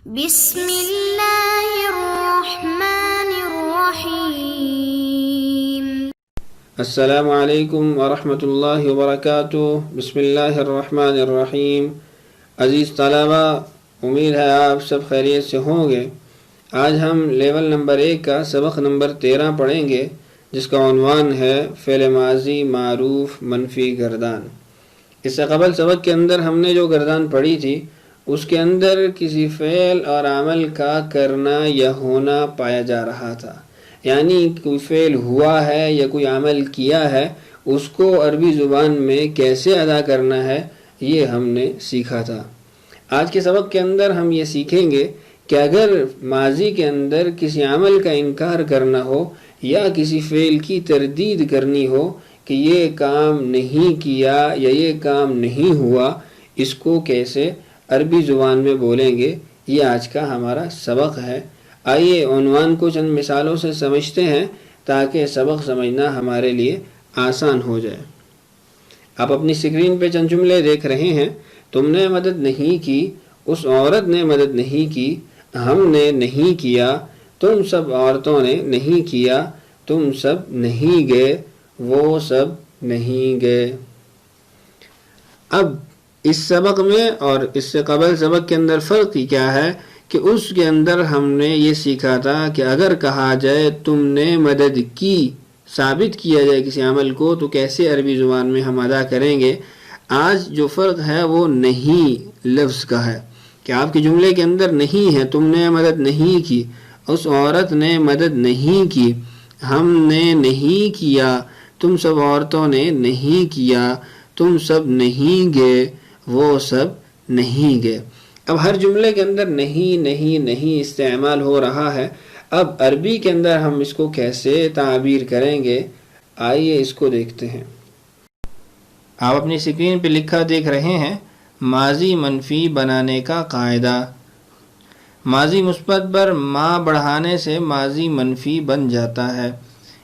بسم اللہ الرحمن الرحیم۔ السلام علیکم ورحمۃ اللہ وبرکاتہ۔ بسم اللہ الرحمن الرحیم۔ عزیز طلبہ، امید ہے آپ سب خیریت سے ہوں گے۔ آج ہم لیول نمبر 1 کا سبق نمبر 13 پڑھیں گے، جس کا عنوان ہے فعل ماضی معروف منفی گردان۔ اس سے قبل سبق کے اندر ہم نے جو گردان پڑھی تھی، اس کے اندر کسی فعل اور عمل کا کرنا یا ہونا پایا جا رہا تھا، یعنی کوئی فعل ہوا ہے یا کوئی عمل کیا ہے، اس کو عربی زبان میں کیسے ادا کرنا ہے، یہ ہم نے سیکھا تھا۔ آج کے سبق کے اندر ہم یہ سیکھیں گے کہ اگر ماضی کے اندر کسی عمل کا انکار کرنا ہو یا کسی فعل کی تردید کرنی ہو کہ یہ کام نہیں کیا یا یہ کام نہیں ہوا، اس کو کیسے عربی زبان میں بولیں گے، یہ آج کا ہمارا سبق ہے۔ آئیے عنوان کو چند مثالوں سے سمجھتے ہیں تاکہ سبق سمجھنا ہمارے لیے آسان ہو جائے۔ آپ اپنی اسکرین پہ چند جملے دیکھ رہے ہیں۔ تم نے مدد نہیں کی، اس عورت نے مدد نہیں کی، ہم نے نہیں کیا، تم سب عورتوں نے نہیں کیا، تم سب نہیں گئے، وہ سب نہیں گئے۔ اب اس سبق میں اور اس سے قبل سبق کے اندر فرق کیا ہے کہ اس کے اندر ہم نے یہ سیکھا تھا کہ اگر کہا جائے تم نے مدد کی، ثابت کیا جائے کسی عمل کو، تو کیسے عربی زبان میں ہم ادا کریں گے۔ آج جو فرق ہے وہ نہیں لفظ کا ہے کہ آپ کے جملے کے اندر نہیں ہے، تم نے مدد نہیں کی، اس عورت نے مدد نہیں کی، ہم نے نہیں کیا، تم سب عورتوں نے نہیں کیا، تم سب نہیں گئے، وہ سب نہیں گئے۔ اب ہر جملے کے اندر نہیں نہیں نہیں استعمال ہو رہا ہے۔ اب عربی کے اندر ہم اس کو کیسے تعبیر کریں گے، آئیے اس کو دیکھتے ہیں۔ آپ اپنی اسکرین پہ لکھا دیکھ رہے ہیں، ماضی منفی بنانے کا قاعدہ۔ ماضی مثبت پر ما بڑھانے سے ماضی منفی بن جاتا ہے،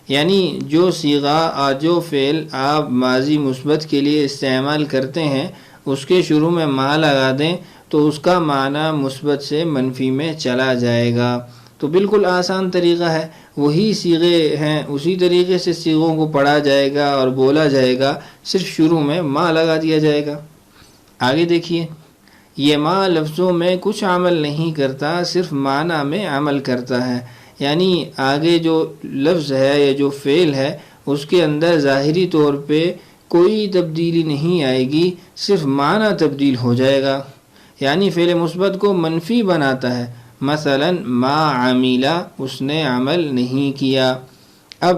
یعنی جو صیغہ اور جو فعل آپ ماضی مثبت کے لیے استعمال کرتے ہیں، اس کے شروع میں ما لگا دیں تو اس کا معنی مثبت سے منفی میں چلا جائے گا۔ تو بالکل آسان طریقہ ہے، وہی صیغے ہیں، اسی طریقے سے صیغوں کو پڑھا جائے گا اور بولا جائے گا، صرف شروع میں ما لگا دیا جائے گا۔ آگے دیکھیے، یہ ما لفظوں میں کچھ عمل نہیں کرتا، صرف معنی میں عمل کرتا ہے، یعنی آگے جو لفظ ہے یا جو فعل ہے اس کے اندر ظاہری طور پہ کوئی تبدیلی نہیں آئے گی، صرف معنی تبدیل ہو جائے گا، یعنی فعل مثبت کو منفی بناتا ہے۔ مثلا ما عمیلا، اس نے عمل نہیں کیا۔ اب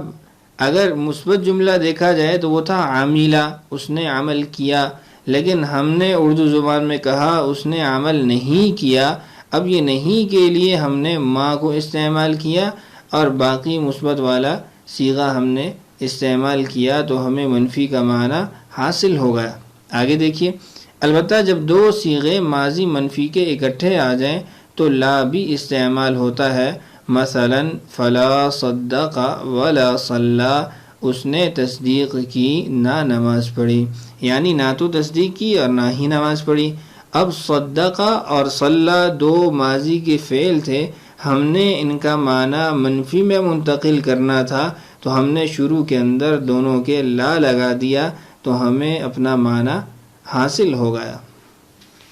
اگر مثبت جملہ دیکھا جائے تو وہ تھا عمیلا، اس نے عمل کیا، لیکن ہم نے اردو زبان میں کہا اس نے عمل نہیں کیا۔ اب یہ نہیں کے لیے ہم نے ما کو استعمال کیا اور باقی مثبت والا صیغہ ہم نے استعمال کیا، تو ہمیں منفی کا معنی حاصل ہو گیا۔ آگے دیکھیے، البتہ جب دو صیغے ماضی منفی کے اکٹھے آ جائیں تو لا بھی استعمال ہوتا ہے۔ مثلا فلا صدق ولا صلی، اس نے تصدیق کی نہ نماز پڑھی، یعنی نہ تو تصدیق کی اور نہ ہی نماز پڑھی۔ اب صدق اور صلی دو ماضی کے فعل تھے، ہم نے ان کا معنی منفی میں منتقل کرنا تھا، تو ہم نے شروع کے اندر دونوں کے لا لگا دیا، تو ہمیں اپنا معنی حاصل ہو گیا۔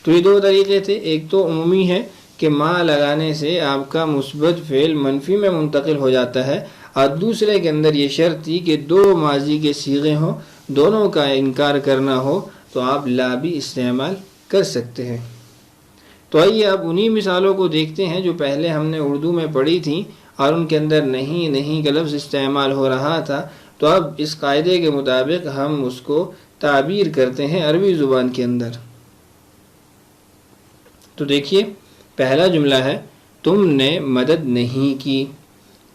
تو یہ دو طریقے تھے، ایک تو عمومی ہے کہ ما لگانے سے آپ کا مثبت فعل منفی میں منتقل ہو جاتا ہے، اور دوسرے کے اندر یہ شرط تھی کہ دو ماضی کے صیغے ہوں، دونوں کا انکار کرنا ہو تو آپ لا بھی استعمال کر سکتے ہیں۔ تو آئیے اب انہی مثالوں کو دیکھتے ہیں جو پہلے ہم نے اردو میں پڑھی تھیں اور ان کے اندر نہیں نہیں کا لفظ استعمال ہو رہا تھا، تو اب اس قاعدے کے مطابق ہم اس کو تعبیر کرتے ہیں عربی زبان کے اندر۔ تو دیکھیے، پہلا جملہ ہے تم نے مدد نہیں کی۔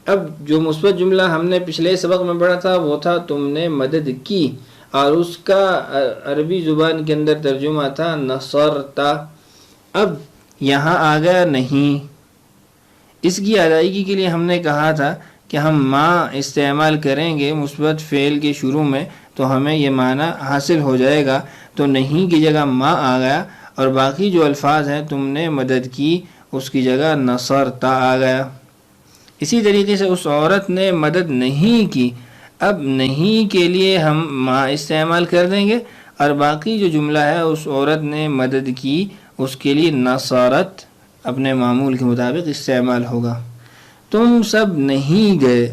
اب جو مثبت جملہ ہم نے پچھلے سبق میں پڑھا تھا وہ تھا تم نے مدد کی، اور اس کا عربی زبان کے اندر ترجمہ تھا نصرتا۔ اب یہاں آ گیا نہیں، اس کی ادائیگی کے لیے ہم نے کہا تھا کہ ہم ما استعمال کریں گے مثبت فعل کے شروع میں تو ہمیں یہ معنی حاصل ہو جائے گا، تو نہیں کی جگہ ما آ گیا، اور باقی جو الفاظ ہیں تم نے مدد کی، اس کی جگہ نصرتا آ گیا۔ اسی طریقے سے اس عورت نے مدد نہیں کی، اب نہیں کے لیے ہم ما استعمال کر دیں گے، اور باقی جو جملہ ہے اس عورت نے مدد کی اس کے لیے نصرت اپنے معمول کے مطابق استعمال ہوگا۔ تم سب نہیں گئے،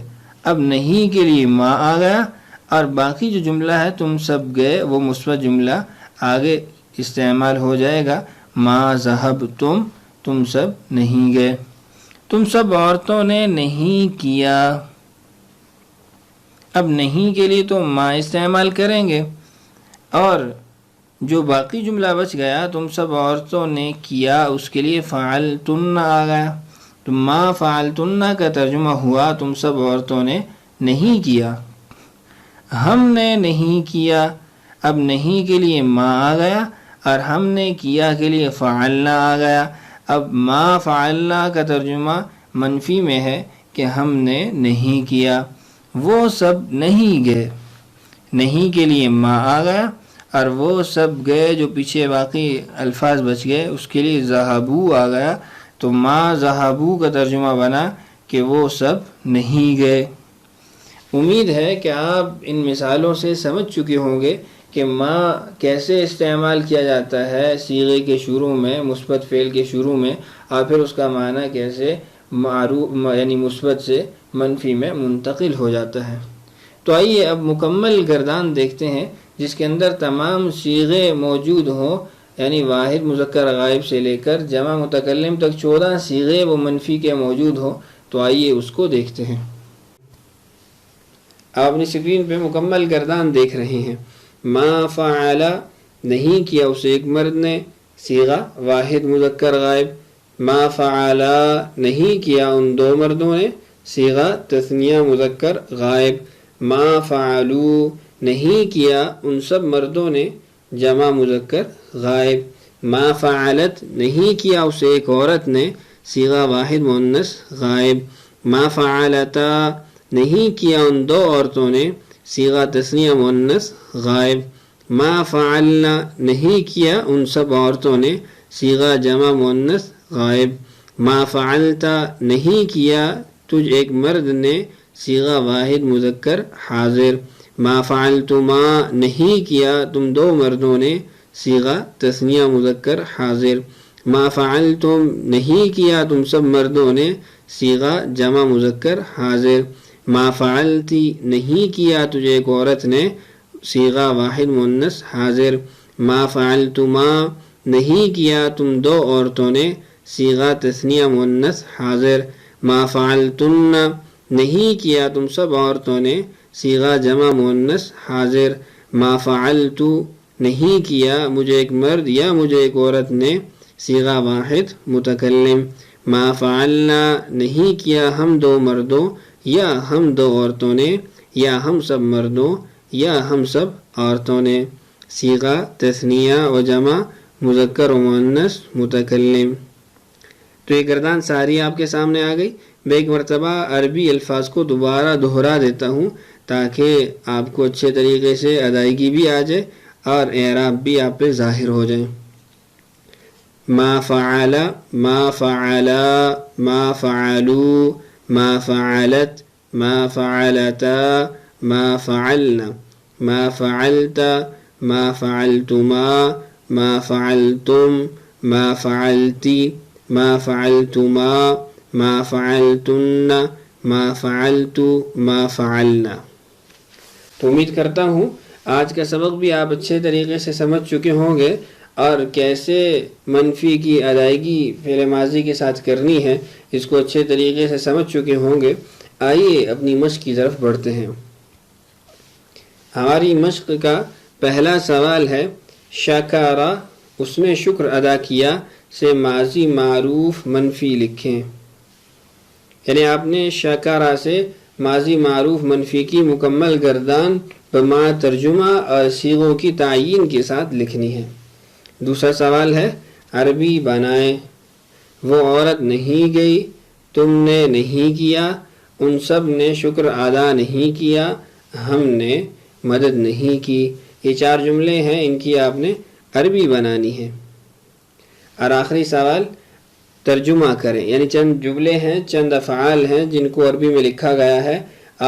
اب نہیں کے لیے ما آ گیا، اور باقی جو جملہ ہے تم سب گئے وہ مثبت جملہ آگے استعمال ہو جائے گا، ما ذہب تم سب نہیں گئے۔ تم سب عورتوں نے نہیں کیا، اب نہیں کے لیے تو ما استعمال کریں گے، اور جو باقی جملہ بچ گیا تم سب عورتوں نے کیا اس کے لیے فعلتن آ گیا، تو ما فعلتن کا ترجمہ ہوا تم سب عورتوں نے نہیں کیا۔ ہم نے نہیں کیا، اب نہیں کے لیے ما آ گیا، اور ہم نے کیا کے لیے فعلنا آ گیا۔ اب ما فعلنا کا ترجمہ منفی میں ہے کہ ہم نے نہیں کیا۔ وہ سب نہیں گئے، نہیں کے لیے ما آ گیا، اور وہ سب گئے جو پیچھے باقی الفاظ بچ گئے اس کے لیے ذہبو آ گیا، تو ما ذہبو کا ترجمہ بنا کہ وہ سب نہیں گئے۔ امید ہے کہ آپ ان مثالوں سے سمجھ چکے ہوں گے کہ ما کیسے استعمال کیا جاتا ہے صیغے کے شروع میں، مثبت فعل کے شروع میں، اور پھر اس کا معنی کیسے یعنی مثبت سے منفی میں منتقل ہو جاتا ہے۔ تو آئیے اب مکمل گردان دیکھتے ہیں جس کے اندر تمام صیغے موجود ہوں، یعنی واحد مذکر غائب سے لے کر جمع متکلم تک 14 صیغے وہ منفی کے موجود ہوں۔ تو آئیے اس کو دیکھتے ہیں۔ آپ اپنی اسکرین پہ مکمل گردان دیکھ رہے ہیں۔ ما فعل نہیں کیا اسے ایک مرد نے، صیغہ واحد مذکر غائب۔ ما فعل نہیں کیا ان دو مردوں نے، صیغہ تثنیہ مذکر غائب۔ ما فعلوا نہیں کیا ان سب مردوں نے، جمع مذکر غائب۔ ما فعلت نہیں کیا اسے ایک عورت نے، صیغہ واحد مؤنث غائب۔ ما فعلتا نہیں کیا ان دو عورتوں نے، صیغہ تثنیہ مؤنث غائب۔ ما فعلنا نہیں کیا ان سب عورتوں نے، صیغہ جمع مؤنث غائب۔ ما فعلتا نہیں کیا تجھ ایک مرد نے، صیغہ واحد مذکر حاضر۔ ما فعلتما نہیں کیا تم دو مردوں نے، صیغہ تثنیہ مذکر حاضر۔ ما فعلتم نہیں کیا تم سب مردوں نے، صیغہ جمع مذکر حاضر۔ ما فعلتی نہیں کیا تجھے ایک عورت نے، صیغہ واحد مؤنث حاضر۔ ما فعلتما نہیں کیا تم دو عورتوں نے، صیغہ تثنیہ مؤنث حاضر۔ ما فعلتن نہیں کیا تم سب عورتوں نے، صیغہ جمع مؤنث حاضر۔ ما فعلتو نہیں کیا مجھے ایک مرد یا مجھے ایک عورت نے، صیغہ واحد متکلم۔ ما فعلنا نہیں کیا ہم دو مردوں یا ہم دو عورتوں نے، یا ہم سب مردوں یا ہم سب عورتوں نے، صیغہ تثنیہ و جمع مذکر و مؤنث متکلم۔ تو یہ گردان ساری آپ کے سامنے آ گئی۔ میں ایک مرتبہ عربی الفاظ کو دوبارہ دہرا دیتا ہوں تاکہ آپ کو اچھے طریقے سے ادائیگی بھی آ جائے اور اعراب بھی آپ پہ ظاہر ہو جائے۔ ما فعل، ما فعلا، ما فعلوا، ما فعلت، ما فعلتا، ما فعلنا، ما فعلت، ما فعلتما، ما فعلتم، ما فعلتی، ما فعلتما، ما فعلتن، ما فعلت، ما فعلنا۔ تو امید کرتا ہوں آج کا سبق بھی آپ اچھے طریقے سے سمجھ چکے ہوں گے، اور کیسے منفی کی ادائیگی فعل ماضی کے ساتھ کرنی ہے اس کو اچھے طریقے سے سمجھ چکے ہوں گے۔ آئیے اپنی مشق کی طرف بڑھتے ہیں۔ ہماری مشق کا پہلا سوال ہے شکارا، اس نے شکر ادا کیا سے ماضی معروف منفی لکھیں۔ یعنی آپ نے شکارا سے ماضی معروف منفی کی مکمل گردان بما ترجمہ اور صیغوں کی تعیین کے ساتھ لکھنی ہے۔ دوسرا سوال ہے عربی بنائیں۔ وہ عورت نہیں گئی، تم نے نہیں کیا، ان سب نے شکر ادا نہیں کیا، ہم نے مدد نہیں کی۔ یہ 4 جملے ہیں، ان کی آپ نے عربی بنانی ہے۔ اور آخری سوال ترجمہ کریں، یعنی چند جملے ہیں، چند افعال ہیں جن کو عربی میں لکھا گیا ہے،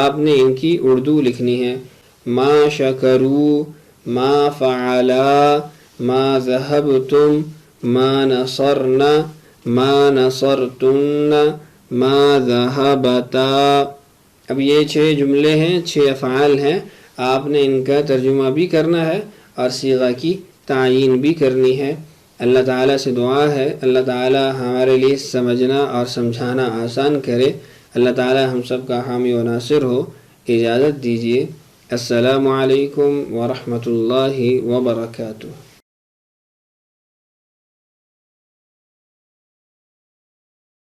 آپ نے ان کی اردو لکھنی ہے۔ ما شکرو، ما فعلا، ما ذہبتم، ما نصرنا، ما نصرتن، ما ذہبتا۔ اب یہ 6 جملے ہیں، 6 افعال ہیں، آپ نے ان کا ترجمہ بھی کرنا ہے اور صیغہ کی تعیین بھی کرنی ہے۔ اللہ تعالیٰ سے دعا ہے اللہ تعالیٰ ہمارے لیے سمجھنا اور سمجھانا آسان کرے۔ اللہ تعالیٰ ہم سب کا حامی و ناصر ہو۔ اجازت دیجیے، السلام علیکم ورحمۃ اللہ وبرکاتہ۔